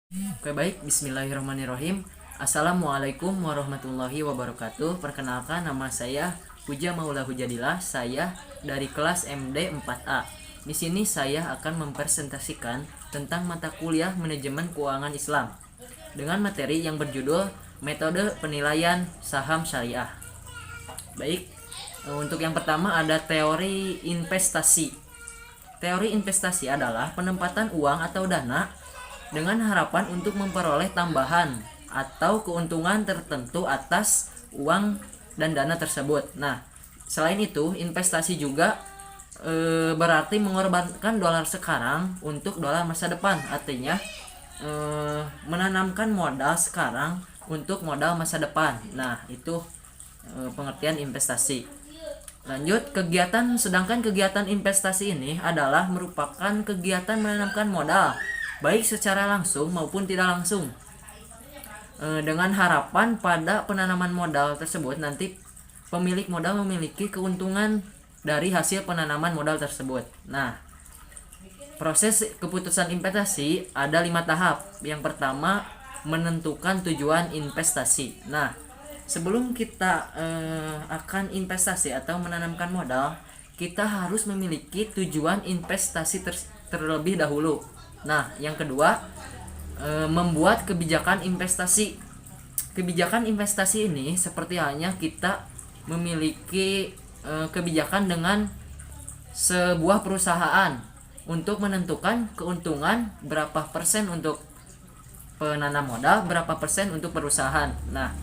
Oke baik, bismillahirrahmanirrahim. Assalamualaikum warahmatullahi wabarakatuh. Perkenalkan, nama saya Huja Maula Hujadillah. Saya dari kelas MD 4A. Di sini saya akan mempresentasikan tentang mata kuliah Manajemen Keuangan Islam dengan materi yang berjudul Metode Penilaian Saham Syariah. Baik, untuk yang pertama ada teori investasi. Teori investasi adalah penempatan uang atau dana dengan harapan untuk memperoleh tambahan atau keuntungan tertentu atas uang dan dana tersebut. Nah, selain itu, investasi juga berarti mengorbankan dolar sekarang untuk dolar masa depan. Artinya menanamkan modal sekarang untuk modal masa depan. Nah, itu pengertian investasi. Lanjut, sedangkan kegiatan investasi ini adalah merupakan kegiatan menanamkan modal baik secara langsung maupun tidak langsung, dengan harapan pada penanaman modal tersebut nanti pemilik modal memiliki keuntungan dari hasil penanaman modal tersebut. Nah, proses keputusan investasi ada 5 tahap. Yang pertama, menentukan tujuan investasi. Nah, sebelum kita akan investasi atau menanamkan modal, kita harus memiliki tujuan investasi terlebih dahulu. Nah, yang kedua, membuat kebijakan investasi. Kebijakan investasi ini seperti halnya kita memiliki kebijakan dengan sebuah perusahaan untuk menentukan keuntungan berapa persen untuk penanam modal, berapa persen untuk perusahaan. Nah,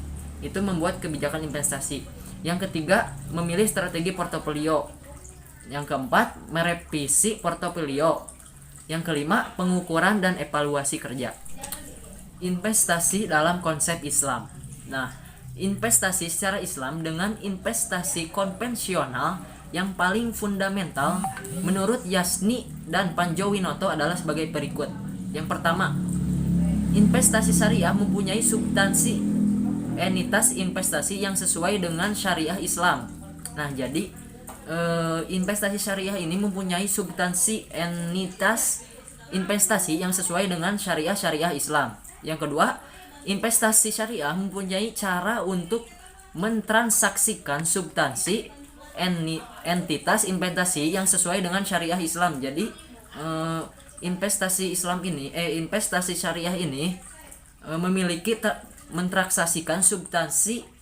itu membuat kebijakan investasi. Yang ketiga, memilih strategi portofolio. Yang keempat, merevisi portofolio. Yang kelima, pengukuran dan evaluasi kerja. Investasi dalam konsep Islam. Nah, investasi secara Islam dengan investasi konvensional yang paling fundamental menurut Yasni dan Panjowinoto adalah sebagai berikut. Yang pertama, investasi syariah mempunyai substansi entitas investasi yang sesuai dengan syariah Islam. Nah, jadi investasi syariah ini mempunyai substansi entitas investasi yang sesuai dengan syariah Islam. Yang kedua, investasi syariah mempunyai cara untuk mentransaksikan substansi entitas investasi yang sesuai dengan syariah Islam. Jadi investasi syariah ini memiliki mentransaksikan substansi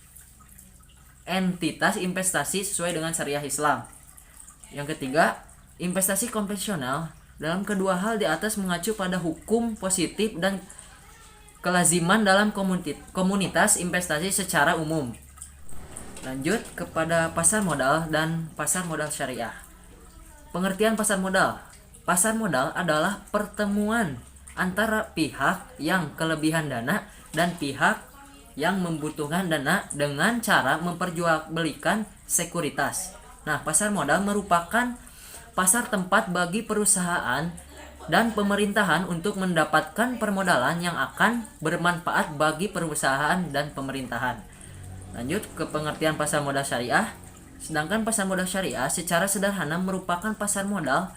entitas investasi sesuai dengan syariah Islam. Yang ketiga, investasi konvensional dalam kedua hal di atas mengacu pada hukum positif dan kelaziman dalam komunitas investasi secara umum. Lanjut kepada pasar modal dan pasar modal syariah. Pengertian pasar modal. Pasar modal adalah pertemuan antara pihak yang kelebihan dana dan pihak yang membutuhkan dana dengan cara memperjualbelikan sekuritas. Nah, pasar modal merupakan pasar tempat bagi perusahaan dan pemerintahan untuk mendapatkan permodalan yang akan bermanfaat bagi perusahaan dan pemerintahan. Lanjut ke pengertian pasar modal syariah. Sedangkan pasar modal syariah secara sederhana merupakan pasar modal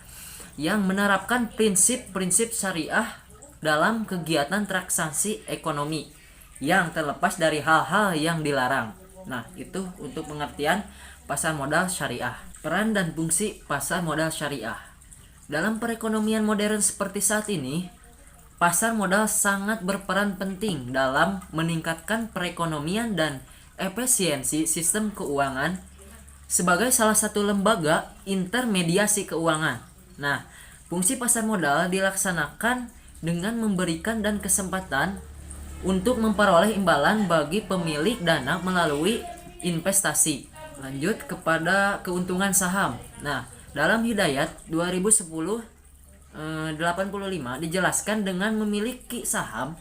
yang menerapkan prinsip-prinsip syariah dalam kegiatan transaksi ekonomi yang terlepas dari hal-hal yang dilarang. Nah, itu untuk pengertian pasar modal syariah. Peran dan fungsi pasar modal syariah. Dalam perekonomian modern seperti saat ini, pasar modal sangat berperan penting dalam meningkatkan perekonomian dan efisiensi sistem keuangan sebagai salah satu lembaga intermediasi keuangan. Nah, fungsi pasar modal dilaksanakan dengan memberikan dan kesempatan untuk memperoleh imbalan bagi pemilik dana melalui investasi. Lanjut kepada keuntungan saham. Nah, dalam Hidayat 2010-85 dijelaskan dengan memiliki saham,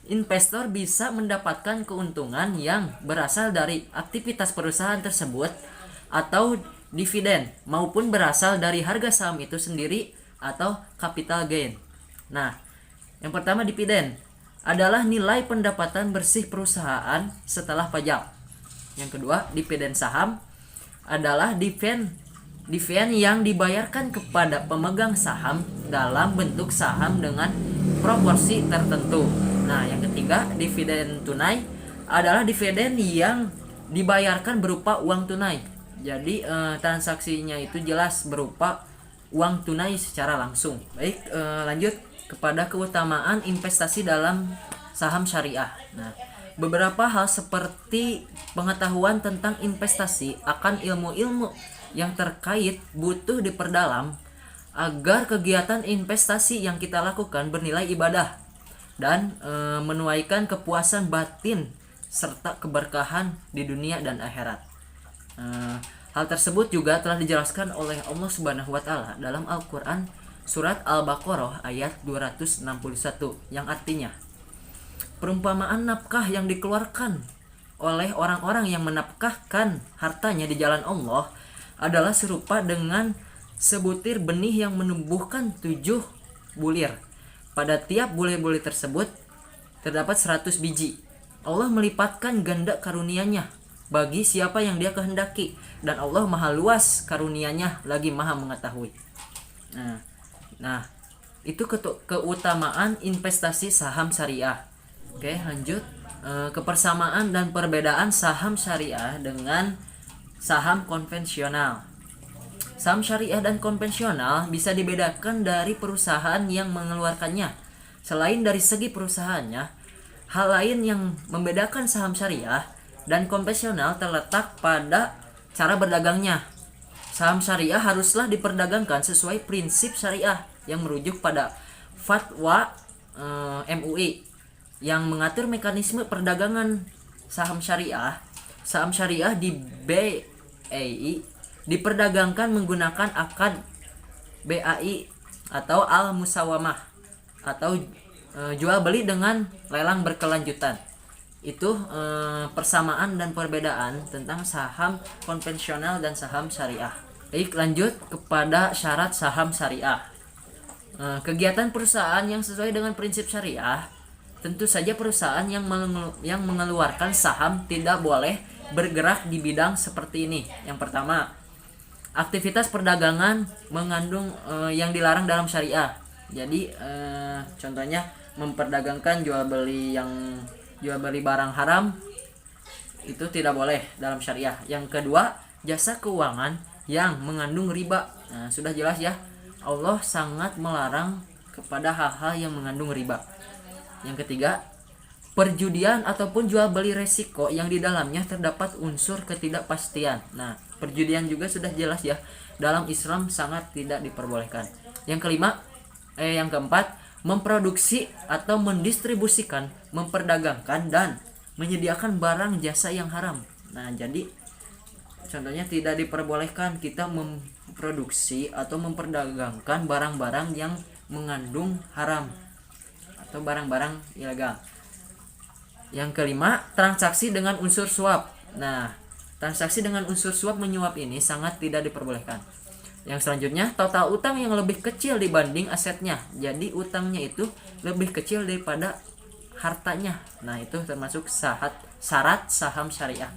investor bisa mendapatkan keuntungan yang berasal dari aktivitas perusahaan tersebut atau dividen maupun berasal dari harga saham itu sendiri atau capital gain. Nah, yang pertama dividen adalah nilai pendapatan bersih perusahaan setelah pajak. Yang kedua, dividen saham adalah dividen yang dibayarkan kepada pemegang saham dalam bentuk saham dengan proporsi tertentu. Nah, yang ketiga, dividen tunai adalah dividen yang dibayarkan berupa uang tunai. Jadi transaksinya itu jelas berupa uang tunai secara langsung. Baik, lanjut kepada keutamaan investasi dalam saham syariah. Nah, beberapa hal seperti pengetahuan tentang investasi akan ilmu-ilmu yang terkait butuh diperdalam agar kegiatan investasi yang kita lakukan bernilai ibadah dan menuaikan kepuasan batin serta keberkahan di dunia dan akhirat. Hal tersebut juga telah dijelaskan oleh Allah Subhanahu wa taala dalam Al-Qur'an surat Al-Baqarah ayat 261 yang artinya, perumpamaan nafkah yang dikeluarkan oleh orang-orang yang menafkahkan hartanya di jalan Allah adalah serupa dengan sebutir benih yang menumbuhkan 7 bulir. Pada tiap bulir-bulir tersebut terdapat 100 biji. Allah melipatkan ganda karunia-Nya bagi siapa yang Dia kehendaki, dan Allah Maha luas karunia-Nya lagi Maha mengetahui. Nah, itu keutamaan investasi saham syariah. Oke, lanjut kepersamaan dan perbedaan saham syariah dengan saham konvensional. Saham syariah dan konvensional bisa dibedakan dari perusahaan yang mengeluarkannya. Selain dari segi perusahaannya, hal lain yang membedakan saham syariah dan konvensional terletak pada cara berdagangnya. Saham syariah haruslah diperdagangkan sesuai prinsip syariah yang merujuk pada fatwa MUI yang mengatur mekanisme perdagangan saham syariah. Saham syariah di BAI diperdagangkan menggunakan akad BAI atau al-musawamah atau jual beli dengan lelang berkelanjutan. Itu persamaan dan perbedaan tentang saham konvensional dan saham syariah. Baik, lanjut kepada syarat saham syariah. Kegiatan perusahaan yang sesuai dengan prinsip syariah, tentu saja perusahaan yang mengeluarkan saham tidak boleh bergerak di bidang seperti ini. Yang pertama, aktivitas perdagangan mengandung yang dilarang dalam syariah. Jadi contohnya memperdagangkan jual beli barang haram itu tidak boleh dalam syariah. Yang kedua, jasa keuangan yang mengandung riba. Nah, sudah jelas ya, Allah sangat melarang kepada hal-hal yang mengandung riba. Yang ketiga, perjudian ataupun jual beli resiko yang di dalamnya terdapat unsur ketidakpastian. Nah, perjudian juga sudah jelas ya, dalam Islam sangat tidak diperbolehkan. Yang keempat, memproduksi atau mendistribusikan, memperdagangkan dan menyediakan barang jasa yang haram. Nah, jadi contohnya tidak diperbolehkan kita memproduksi atau memperdagangkan barang-barang yang mengandung haram atau barang-barang ilegal. Yang kelima, transaksi dengan unsur suap. Nah, transaksi dengan unsur suap menyuap ini sangat tidak diperbolehkan. Yang selanjutnya, total utang yang lebih kecil dibanding asetnya. Jadi utangnya itu lebih kecil daripada hartanya. Nah, itu termasuk syarat saham syariah.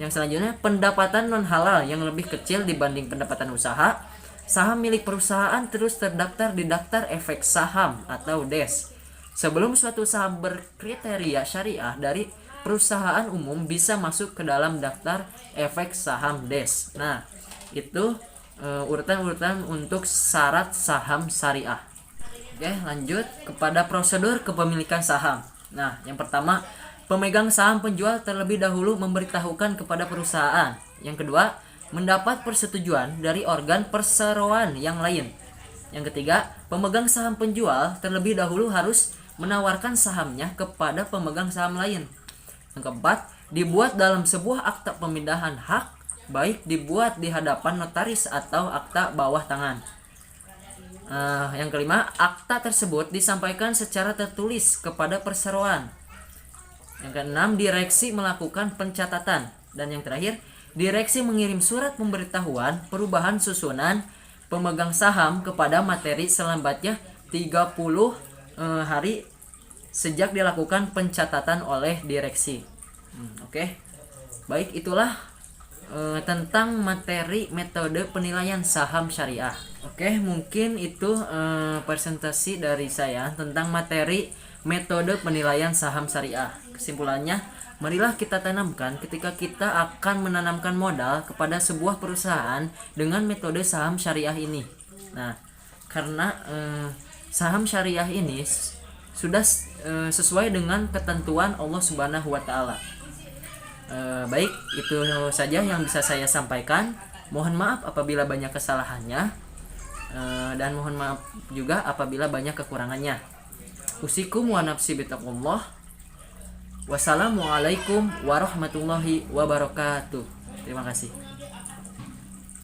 Yang selanjutnya, pendapatan non halal yang lebih kecil dibanding pendapatan usaha. Saham milik perusahaan terus terdaftar di daftar efek saham atau DES. Sebelum suatu saham berkriteria syariah dari perusahaan umum bisa masuk ke dalam daftar efek saham DES. Nah, itu urutan-urutan untuk syarat saham syariah. Oke, lanjut kepada prosedur kepemilikan saham. Nah, yang pertama, pemegang saham penjual terlebih dahulu memberitahukan kepada perusahaan. Yang kedua, mendapat persetujuan dari organ perseroan yang lain. Yang ketiga, pemegang saham penjual terlebih dahulu harus menawarkan sahamnya kepada pemegang saham lain. Yang keempat, dibuat dalam sebuah akta pemindahan hak, baik dibuat di hadapan notaris atau akta bawah tangan. Yang kelima, akta tersebut disampaikan secara tertulis kepada perseroan. Yang keenam, direksi melakukan pencatatan. Dan yang terakhir, direksi mengirim surat pemberitahuan perubahan susunan pemegang saham kepada materi selambatnya 30 hari sejak dilakukan pencatatan oleh direksi. Oke. Baik, itulah tentang materi metode penilaian saham syariah. Oke, mungkin itu presentasi dari saya tentang materi metode penilaian saham syariah. Kesimpulannya, marilah kita tanamkan ketika kita akan menanamkan modal kepada sebuah perusahaan dengan metode saham syariah ini. Nah, karena saham syariah ini sudah sesuai dengan ketentuan Allah Subhanahu wa taala. Baik, itu saja yang bisa saya sampaikan. Mohon maaf apabila banyak kesalahannya, dan mohon maaf juga apabila banyak kekurangannya. Usikum wa nafsi bitaqullah. Wassalamualaikum warahmatullahi wabarakatuh. Terima kasih.